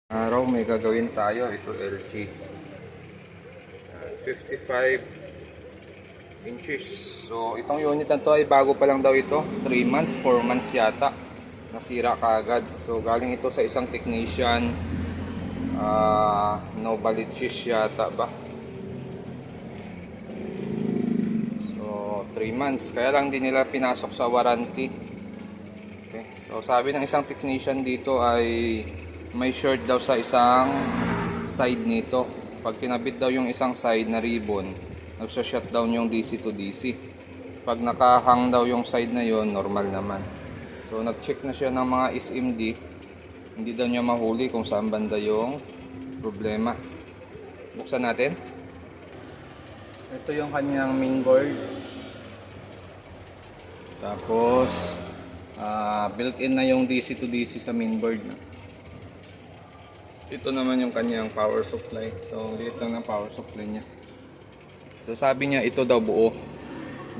Araw may gagawin tayo. Ito LG 55 inches. So itong unit na to ay bago pa lang daw ito, 3 months, 4 months yata. Nasira kaagad. So galing ito sa isang technician, Novaliches yata ba. So 3 months, kaya lang din nila pinasok sa warranty. Okay. So sabi ng isang technician dito ay may short daw sa isang side nito. Pag kinabit daw yung isang side na ribbon, nagsa-shutdown yung DC to DC. Pag nakahang daw yung side na yon, normal naman. So nag-check na siya ng mga SMD, hindi daw niya mahuli kung saan banda yung problema. Buksan natin. Ito yung kanyang main board. Tapos built-in na yung DC to DC sa main board na. Ito naman yung kanyang power supply. So, liit lang ng power supply niya. So, sabi niya ito daw buo.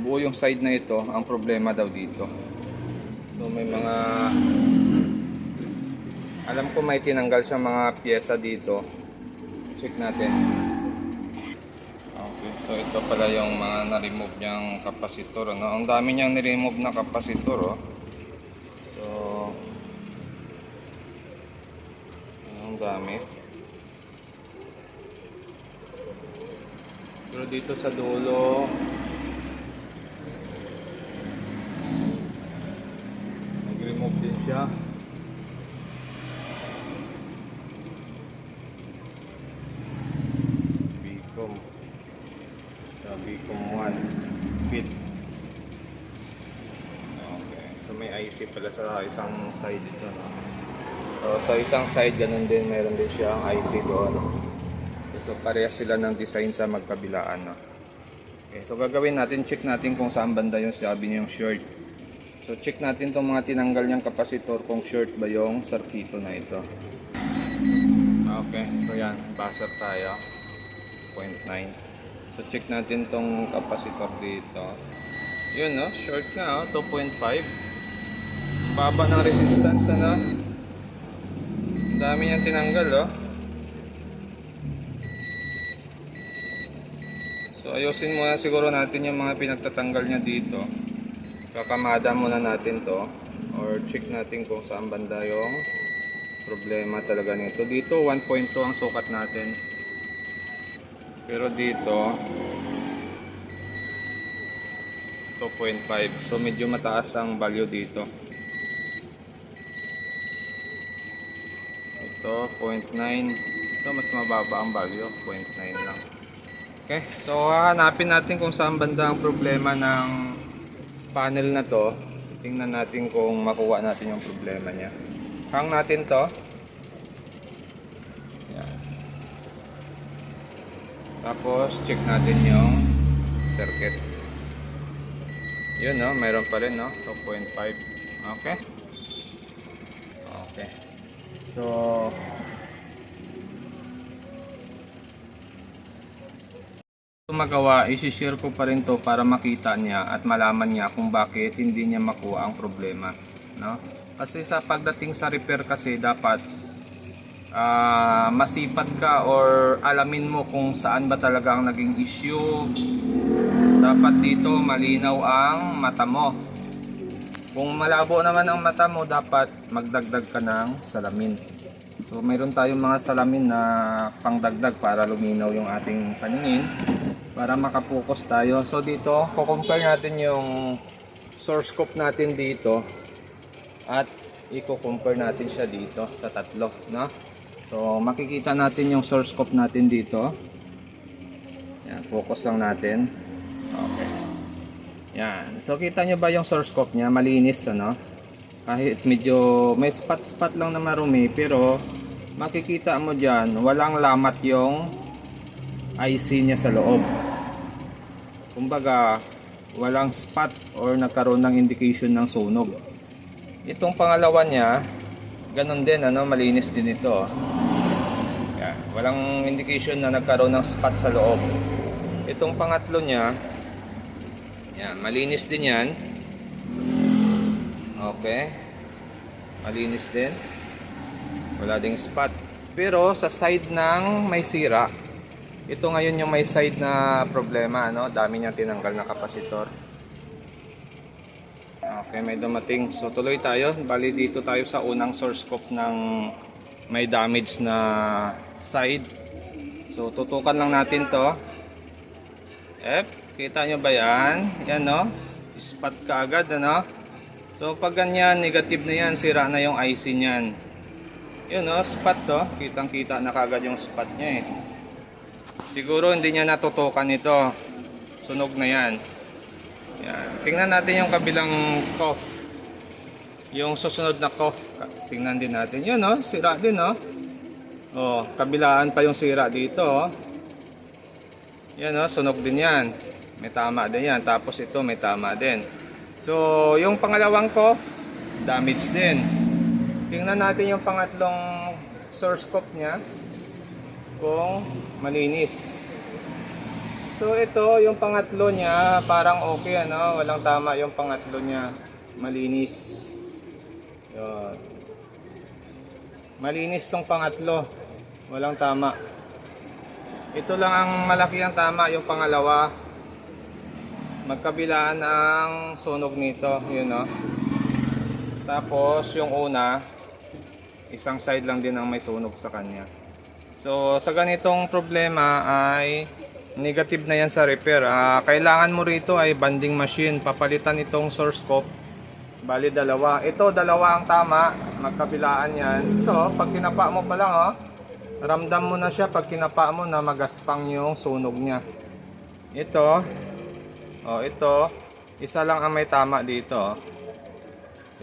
Buo yung side na ito. Ang problema daw dito. So, may mga... Alam ko may tinanggal siya mga pyesa dito. Check natin. Okay. So, ito pala yung mga na-remove niyang kapasitor. Ano? Ang dami niyang ni-remove na kapasitor. Oh. So, gamit. Pero dito sa dulo nag-remove din siya. Bicom. Bicom 1 bit. Okay. So may IC pala sa isang side dito, no? So, sa isang side, ganun din, meron din siyang IC doon. So, parehas sila ng design sa magkabilaan. No? Okay, so, gagawin natin, check natin kung saan banda yung sabi niyong short. So, check natin itong mga tinanggal niyang kapasitor kung short ba yung sarkito na ito. Okay, so yan, buzzer tayo. 0.9. So, check natin itong kapasitor dito. Yun, no? Short na, 2.5. Baba ng resistance, ano? Dami niyang tinanggal, oh. So ayusin muna siguro natin yung mga pinagtatanggal niya dito. Kakamada muna natin to, or check natin kung saan banda yung problema talaga nito. Dito 1.2 ang sukat natin, pero dito 2.5. So medyo mataas ang value dito. Ito 0.9. Ito mas mababa ang value, 0.9 lang. Okay, so hahanapin natin kung saan banda ang problema ng panel na to. Tingnan natin kung makuha natin yung problema niya. Hang natin to. Yan. Tapos check natin yung circuit. Yun, no, mayroon pa rin, no, 2.5. Okay. Okay. So, magawa, isi-share ko pa rin to para makita niya at malaman niya kung bakit hindi niya makuha ang problema, no? Kasi sa pagdating sa repair kasi dapat masipag ka or alamin mo kung saan ba talaga ang naging issue. Dapat dito malinaw ang mata mo. Kung malabo naman ang mata mo, dapat magdagdag ka ng salamin. So mayroon tayong mga salamin na pangdagdag para luminaw yung ating paningin, para makapokus tayo. So dito, kukompare natin yung source scope natin dito at i-compare natin siya dito sa tatlo, no? So makikita natin yung source scope natin dito. Yan, focus lang natin. Okay. Yan. So kita nyo ba yung source scope niya? Malinis, ano? Kahit medyo may spot-spot lang na marumi, pero makikita mo dyan, walang lamat yung IC niya sa loob. Kumbaga, walang spot or nagkaroon ng indication ng sunog. Itong pangalawa niya, ganun din, ano? Malinis din ito. Yan. Walang indication na nagkaroon ng spot sa loob. Itong pangatlo niya, yan, malinis din yan. Okay. Malinis din. Wala ding spot. Pero sa side ng may sira, ito ngayon yung may side na problema, ano? Dami niyang tinanggal na kapasitor. Okay, may dumating. So tuloy tayo. Bali dito tayo sa unang source scope ng may damage na side. So tutukan lang natin to. Kita nyo ba yan? Yan, no? Spot ka agad, ano? So pag ganyan, negative na yan, sira na yung IC niyan. Yun, no? Spot to. Kitang kita na kagad yung spot niya eh. Siguro hindi niya natutukan ito. Sunog na yan. Yan. Tingnan natin yung kabilang cough. Yung susunod na cough. Tingnan din natin. Yun, no? Sira din, no? Oh, kabilaan pa yung sira dito, oh. Yan, no? Sunog din yan. May tama din yan. Tapos ito may tama din. So, yung pangalawang cough, damage din. Tingnan natin yung pangatlong source scope niya. Kung malinis. So ito yung pangatlo niya, parang okay, ano, walang tama yung pangatlo niya, malinis. Yun. Malinis tong pangatlo, walang tama. Ito lang ang malaki ang tama, yung pangalawa. Magkabilaan ang sunog nito, yun, no. Tapos yung una, isang side lang din ang may sunog sa kanya. So sa ganitong problema ay negative na yan sa repair. Kailangan mo rito ay banding machine. Papalitan itong source scope. Bali dalawa. Ito dalawa ang tama. Magkabilaan yan. Ito pag kinapa mo pa lang, oh, ramdam mo na siya pag kinapa mo na magaspang yung sunog niya. Ito, oh, ito isa lang ang may tama dito.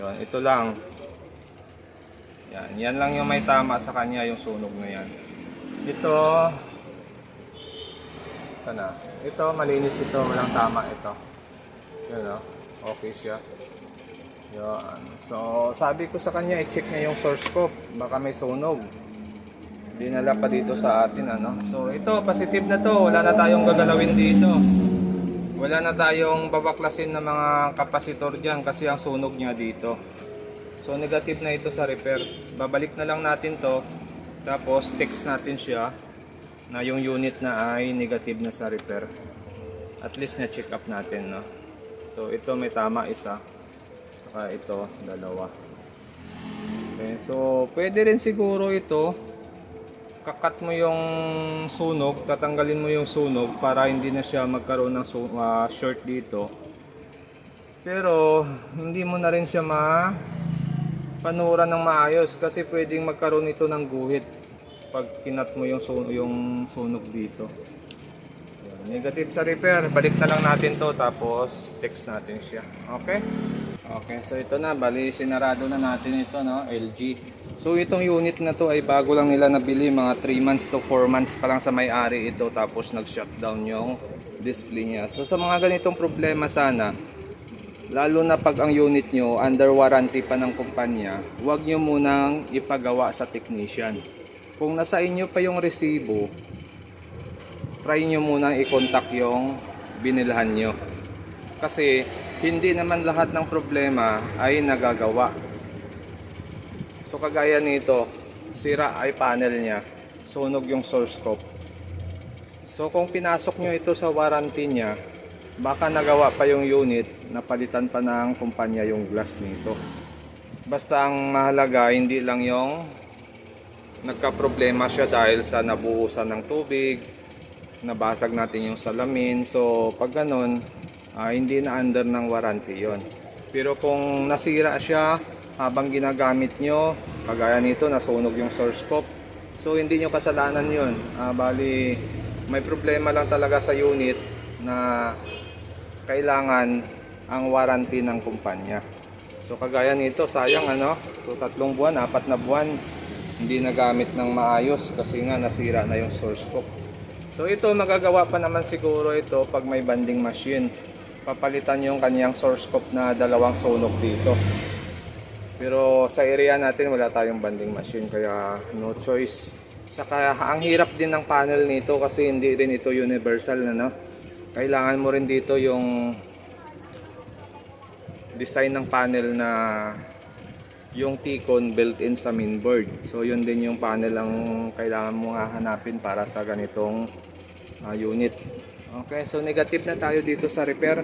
Yun, ito lang. Yan lang yung may tama sa kanya, yung sunog na yan. Ito, sana. Ito, malinis ito. Walang tama ito. Yun, okay siya. Yun. So, sabi ko sa kanya, i-check niya yung source scope. Baka may sunog. Dinala pa dito sa atin, ano. So, ito, positive na to. Wala na tayong gagalawin dito. Wala na tayong babaklasin ng mga kapasitor dyan kasi ang sunog niya dito. So, negative na ito sa repair. Babalik na lang natin to. Tapos text natin siya na yung unit na ay negative na sa repair. At least na check up natin, no. So ito may tama isa. Saka ito dalawa. Okay, so pwede rin siguro ito kakat mo yung sunog, tatanggalin mo yung sunog para hindi na siya magkaroon ng short dito. Pero hindi mo na rin siya panuran ng maayos kasi pwedeng magkaroon ito ng guhit pag kinat mo yung sunog dito. Negative sa repair, balik na lang natin to tapos text natin siya. Okay? Okay, so ito na, bali sinarado na natin ito, no, LG. So itong unit na to ay bago lang nila nabili, mga 3 months to 4 months pa lang sa may-ari ito, tapos nag-shutdown yung display niya. So sa mga ganitong problema sana, lalo na pag ang unit nyo under warranty pa ng kumpanya, huwag nyo munang ipagawa sa technician. Kung nasa inyo pa yung resibo, try nyo munang i-contact yung binilhan nyo. Kasi hindi naman lahat ng problema ay nagagawa. So kagaya nito, sira ay panel niya, sunog yung source scope. So kung pinasok nyo ito sa warranty niya, baka nagawa pa yung unit, napalitan pa ng kumpanya yung glass nito. Basta ang mahalaga, hindi lang yung nagka-problema siya dahil sa nabuhusan ng tubig, nabasag natin yung salamin. So pag ganun, hindi na under ng warranty yon. Pero kung nasira siya habang ginagamit nyo, kagaya nito, nasunog yung source scope, so hindi nyo kasalanan yun. Bali, may problema lang talaga sa unit na kailangan ang warranty ng kumpanya. So kagaya nito, sayang, ano, so 3 buwan, 4 na buwan hindi nagamit ng maayos kasi nga nasira na yung source scope. So ito magagawa pa naman siguro ito pag may banding machine. Papalitan yung kanyang source scope na 2 sunog dito. Pero sa area natin wala tayong banding machine kaya no choice. Saka ang hirap din ng panel nito kasi hindi rin ito universal, no? Kailangan mo rin dito yung design ng panel na yung T-con built-in sa mainboard. So yun din yung panel ang kailangan mong hahanapin para sa ganitong unit. Okay, so negative na tayo dito sa repair.